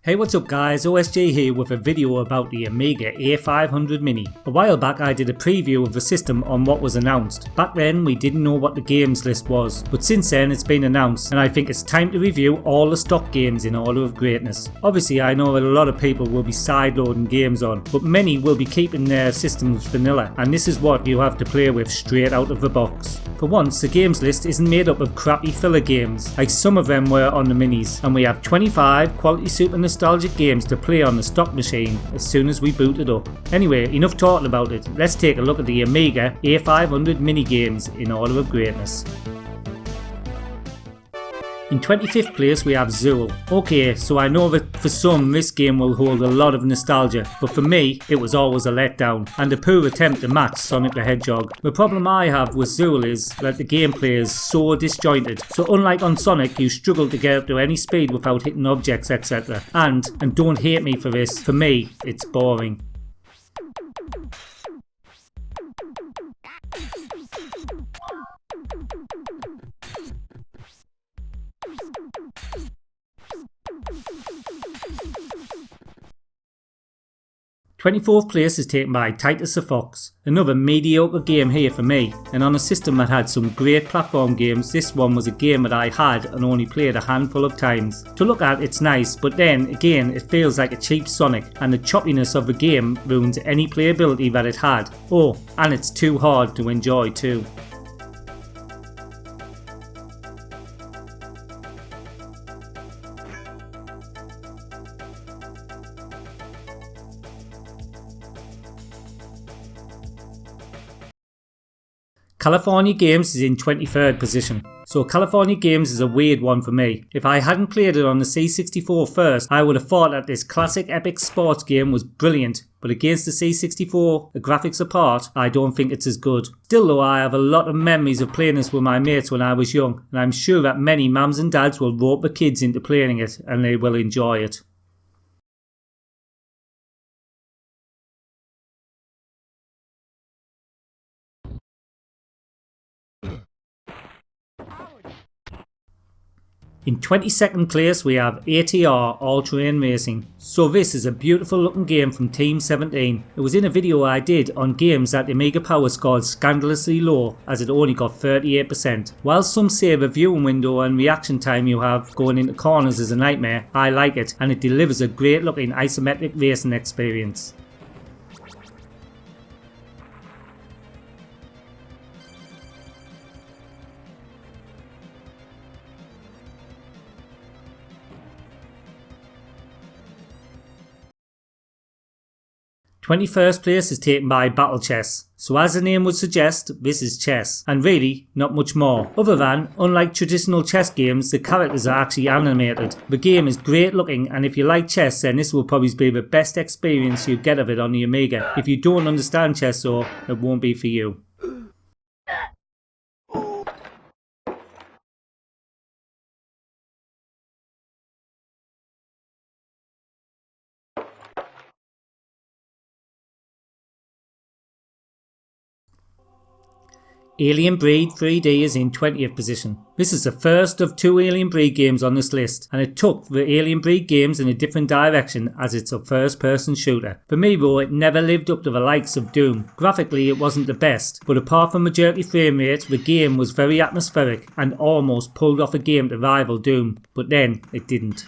Hey, what's up guys, OSJ here with a video about the Amiga A500 Mini. A while back I did a preview of the system on what was announced. Back then we didn't know what the games list was, but since then it's been announced and I think it's time to review all the stock games in order of greatness. Obviously I know that a lot of people will be sideloading games on, but many will be keeping their systems vanilla, and this is what you have to play with straight out of the box. For once, the games list isn't made up of crappy filler games like some of them were on the minis, and we have 25 quality super nostalgic games to play on the stock machine as soon as we boot it up. Anyway, enough talking about it, let's take a look at the Amiga A500 Mini Games in order of greatness. In 25th place we have Zool. Okay, so I know that for some this game will hold a lot of nostalgia, but for me it was always a letdown and a poor attempt to match Sonic the Hedgehog. The problem I have with Zool is that the gameplay is so disjointed, so unlike on Sonic you struggle to get up to any speed without hitting objects etc. And don't hate me for this, for me it's boring. '24th place is taken by Titus the Fox. Another mediocre game here for me, and on a system that had some great platform games, this one was a game that I had and only played a handful of times. To look at it's nice, but then again it feels like a cheap Sonic, and the choppiness of the game ruins any playability that it had. Oh, and it's too hard to enjoy too. California Games is in 23rd position. So California Games is a weird one for me. If I hadn't played it on the C64 first, I would have thought that this classic epic sports game was brilliant, but against the C64, the graphics apart, I don't think it's as good. Still though, I have a lot of memories of playing this with my mates when I was young, and I'm sure that many mums and dads will rope the kids into playing it and they will enjoy it. In 22nd place we have ATR All Terrain Racing. So this is a beautiful looking game from Team 17. It was in a video I did on games that Amiga Power scored scandalously low, as it only got 38%. While some say the viewing window and reaction time you have going into corners is a nightmare, I like it, and it delivers a great looking isometric racing experience. '21st place is taken by Battle Chess. So as the name would suggest, this is chess, and really not much more, other than, unlike traditional chess games, the characters are actually animated. The game is great looking, and if you like chess then this will probably be the best experience you get of it on the Amiga. If you don't understand chess though, it won't be for you. Alien Breed 3D is in 20th position. This is the first of 2 Alien Breed games on this list, and it took the Alien Breed games in a different direction as it's a first person shooter. For me though, it never lived up to the likes of Doom. Graphically it wasn't the best, but apart from a jerky frame rate, the game was very atmospheric and almost pulled off a game to rival Doom, but then it didn't.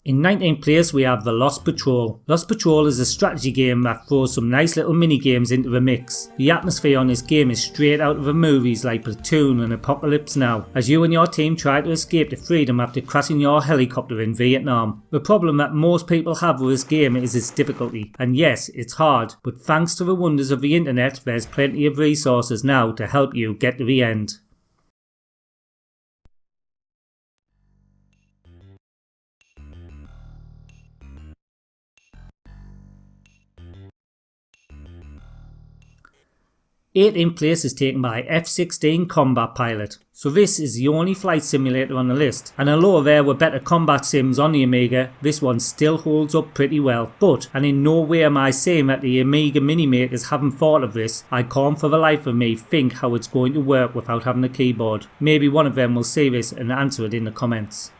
In 19th place we have The Lost Patrol. Lost Patrol is a strategy game that throws some nice little mini games into the mix. The atmosphere on this game is straight out of the movies like Platoon and Apocalypse Now, as you and your team try to escape to freedom after crashing your helicopter in Vietnam. The problem that most people have with this game is its difficulty, and yes, it's hard, but thanks to the wonders of the internet there's plenty of resources now to help you get to the end. 18th place is taken by F-16 Combat Pilot. So this is the only flight simulator on the list, and although there were better combat sims on the Amiga, this one still holds up pretty well. But, and in no way am I saying that the Amiga mini makers haven't thought of this, I can't for the life of me think how it's going to work without having a keyboard. Maybe one of them will see this and answer it in the comments.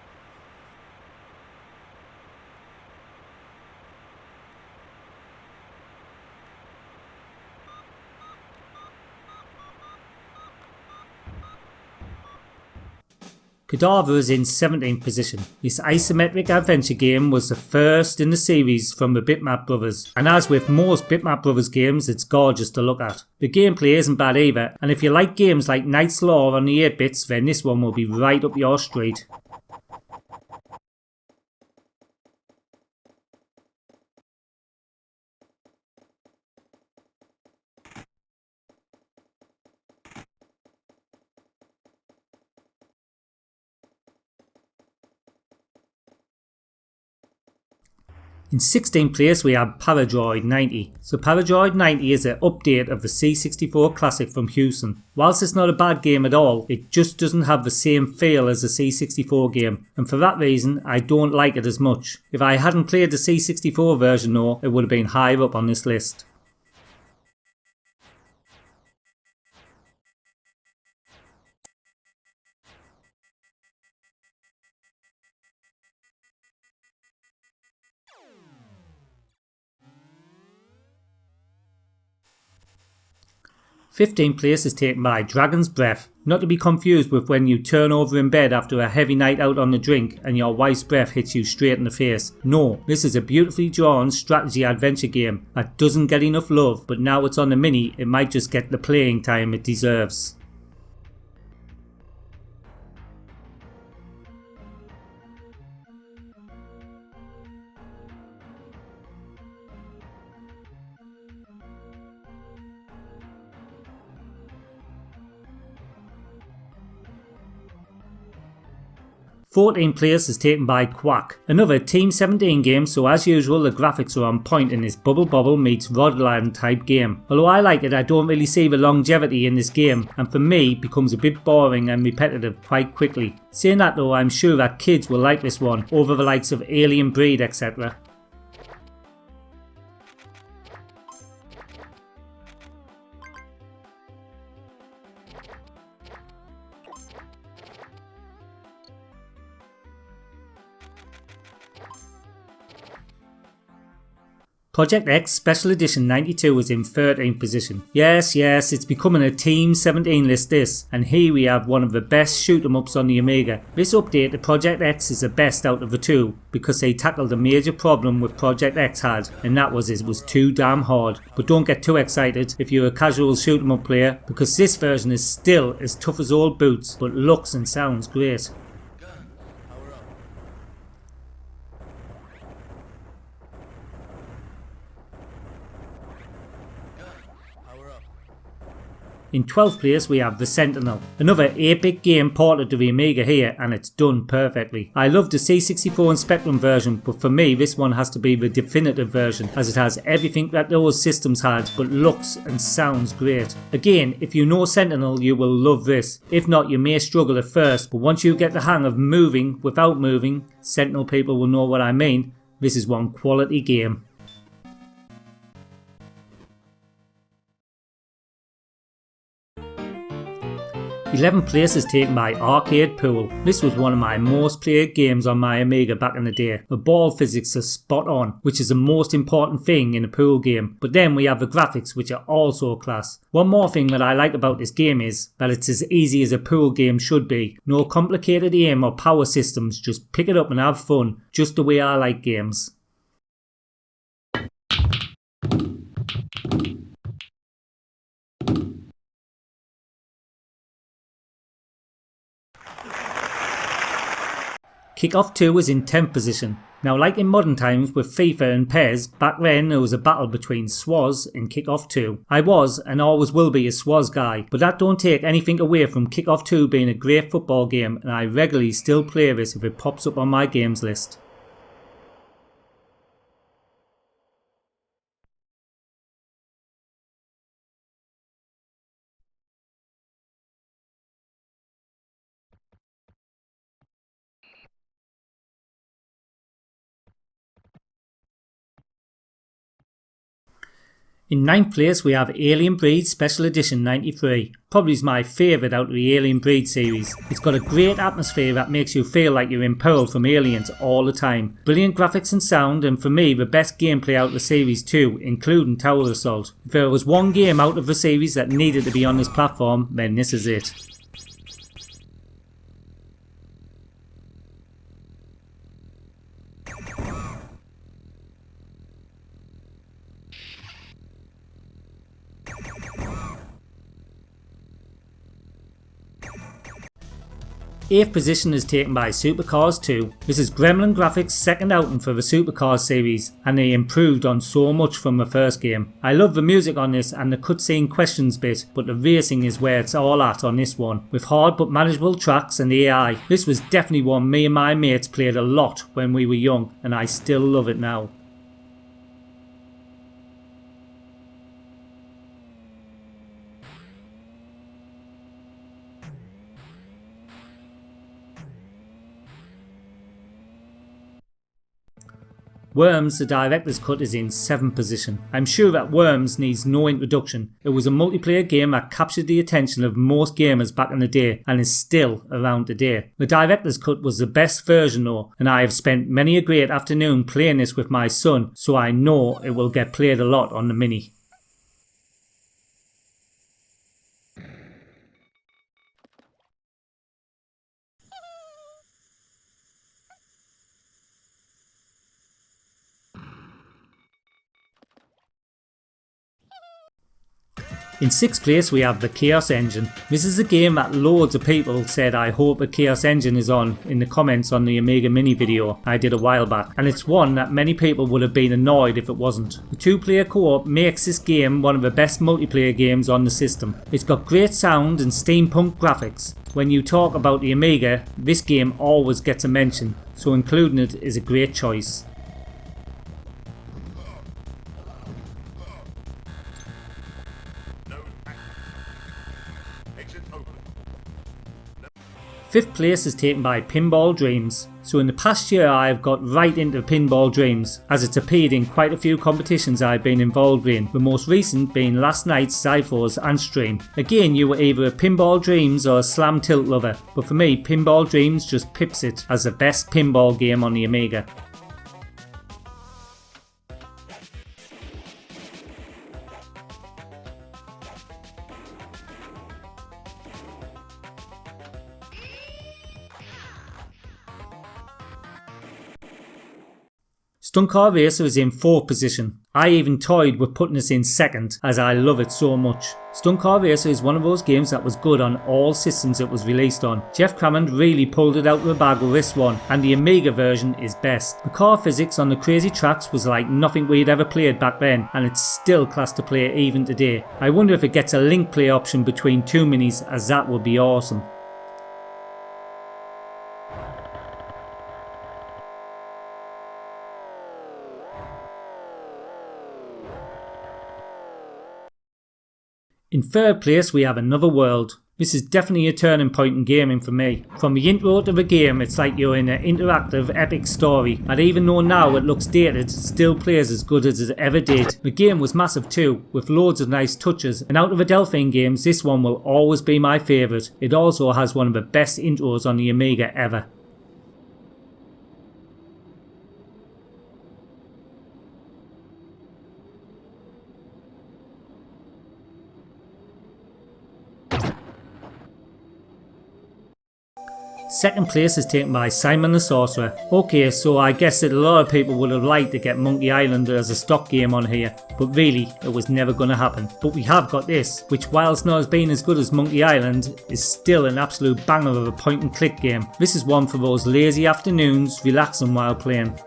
Cadaver is in 17th position. This isometric adventure game was the first in the series from the Bitmap Brothers, and as with most Bitmap Brothers games, it's gorgeous to look at. The gameplay isn't bad either, and if you like games like Knight's Law on the 8-bits, then this one will be right up your street. In 16th place we have Paradroid 90. So Paradroid 90 is an update of the C64 classic from Houston. Whilst it's not a bad game at all, it just doesn't have the same feel as the C64 game, and for that reason I don't like it as much. If I hadn't played the C64 version though, it would have been higher up on this list. Fifteenth place is taken by Dragon's Breath, not to be confused with when you turn over in bed after a heavy night out on the drink and your wife's breath hits you straight in the face. No, this is a beautifully drawn strategy adventure game that doesn't get enough love, but now it's on the Mini, it might just get the playing time it deserves. Fourteenth place is taken by Qwak, another Team 17 game, so as usual the graphics are on point in this Bubble Bobble meets Rodland type game. Although I like it, I don't really see the longevity in this game, and for me becomes a bit boring and repetitive quite quickly. Saying that though, I'm sure that kids will like this one over the likes of Alien Breed etc. Project X Special Edition 92 is in 13th position. Yes, it's becoming a Team 17 list this, and here we have one of the best shoot 'em ups on the Amiga. This update to Project X is the best out of the two, because they tackled a major problem with Project X had, and that was it was too damn hard. But don't get too excited if you're a casual shoot 'em up player, because this version is still as tough as old boots, but looks and sounds great. In 12th place we have the Sentinel, another 8-bit game ported to the Amiga here, and it's done perfectly. I love the C64 and Spectrum version, but for me this one has to be the definitive version, as it has everything that those systems had, but looks and sounds great. Again, if you know Sentinel you will love this. If not, you may struggle at first, but once you get the hang of moving without moving, Sentinel people will know what I mean. This is one quality game. 11th place is taken by Arcade Pool. This was one of my most played games on my Amiga back in the day. The ball physics are spot on, which is the most important thing in a pool game. But then we have the graphics, which are also class. One more thing that I like about this game is that it's as easy as a pool game should be. No complicated aim or power systems, just pick it up and have fun, just the way I like games. Kickoff 2 is in 10th position. Now, like in modern times with FIFA and PES, back then there was a battle between Swaz and Kickoff 2. I was and always will be a Swaz guy, but that don't take anything away from Kickoff 2 being a great football game, and I regularly still play this if it pops up on my games list. In 9th place we have Alien Breed Special Edition 93. Probably is my favourite out of the Alien Breed series. It's got a great atmosphere that makes you feel like you're in peril from aliens all the time. Brilliant graphics and sound, and for me the best gameplay out of the series too, including Tower Assault. If there was one game out of the series that needed to be on this platform, then this is it. Eighth position is taken by Supercars 2. This is Gremlin Graphics' second outing for the Supercars series, and they improved on so much from the first game. I love the music on this and the cutscene questions bit, but the racing is where it's all at on this one, with hard but manageable tracks and AI. This was definitely one me and my mates played a lot when we were young, and I still love it now. Worms, the director's cut, is in 7th position. I'm sure that Worms needs no introduction. It was a multiplayer game that captured the attention of most gamers back in the day and is still around today. The director's cut was the best version though, and I have spent many a great afternoon playing this with my son, so I know it will get played a lot on the Mini. In 6th place we have the Chaos Engine. This is a game that loads of people said I hope the Chaos Engine is on in the comments on the Amiga Mini video I did a while back, and it's one that many people would have been annoyed if it wasn't. The 2-player co-op makes this game one of the best multiplayer games on the system. It's got great sound and steampunk graphics. When you talk about the Amiga, this game always gets a mention, so including it is a great choice. Fifth place is taken by Pinball Dreams. So in the past year I have got right into Pinball Dreams, as it's appeared in quite a few competitions I've been involved in, the most recent being last night's Zypho's and stream. Again, you were either a Pinball Dreams or a Slam Tilt lover, but for me Pinball Dreams just pips it as the best pinball game on the Amiga. Stunt Car Racer is in 4th position. I even toyed with putting this in 2nd as I love it so much. Stunt Car Racer is one of those games that was good on all systems it was released on. Jeff Crammond really pulled it out of the bag with this one, and the Amiga version is best. The car physics on the crazy tracks was like nothing we'd ever played back then, and it's still class to play even today. I wonder if it gets a link play option between two minis, as that would be awesome. In 3rd place we have Another World. This is definitely a turning point in gaming for me. From the intro to the game, it's like you're in an interactive epic story, and even though now it looks dated, it still plays as good as it ever did. The game was massive too, with loads of nice touches, and out of the Delphine games this one will always be my favourite. It also has one of the best intros on the Amiga ever. Second place is taken by Simon the Sorcerer. Okay, so I guess that a lot of people would have liked to get Monkey Island as a stock game on here, but really, it was never going to happen. But we have got this, which whilst not as being as good as Monkey Island, is still an absolute banger of a point and click game. This is one for those lazy afternoons, relaxing while playing.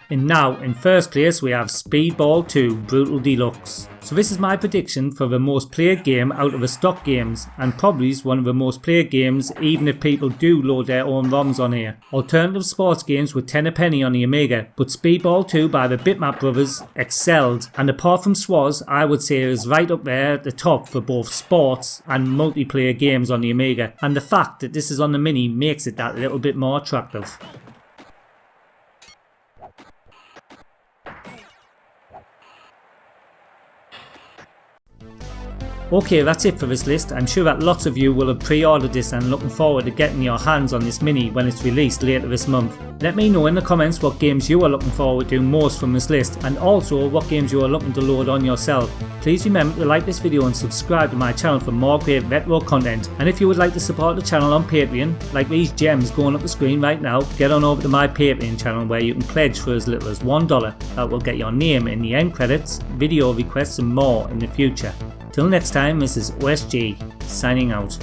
And now in 1st place we have Speedball 2 Brutal Deluxe. So this is my prediction for the most played game out of the stock games, and probably is one of the most played games even if people do load their own ROMs on here. Alternative sports games were 10 a penny on the Amiga, but Speedball 2 by the Bitmap brothers excelled, and apart from Swaz, I would say it is right up there at the top for both sports and multiplayer games on the Amiga, and the fact that this is on the Mini makes it that little bit more attractive. Okay, that's it for this list. I'm sure that lots of you will have pre-ordered this and looking forward to getting your hands on this Mini when it's released later this month. Let me know in the comments what games you are looking forward to most from this list, and also what games you are looking to load on yourself. Please remember to like this video and subscribe to my channel for more great retro content. And if you would like to support the channel on Patreon, like these gems going up the screen right now, get on over to my Patreon channel where you can pledge for as little as $1. That will get your name in the end credits, video requests and more in the future. Till next time, this is OSG signing out.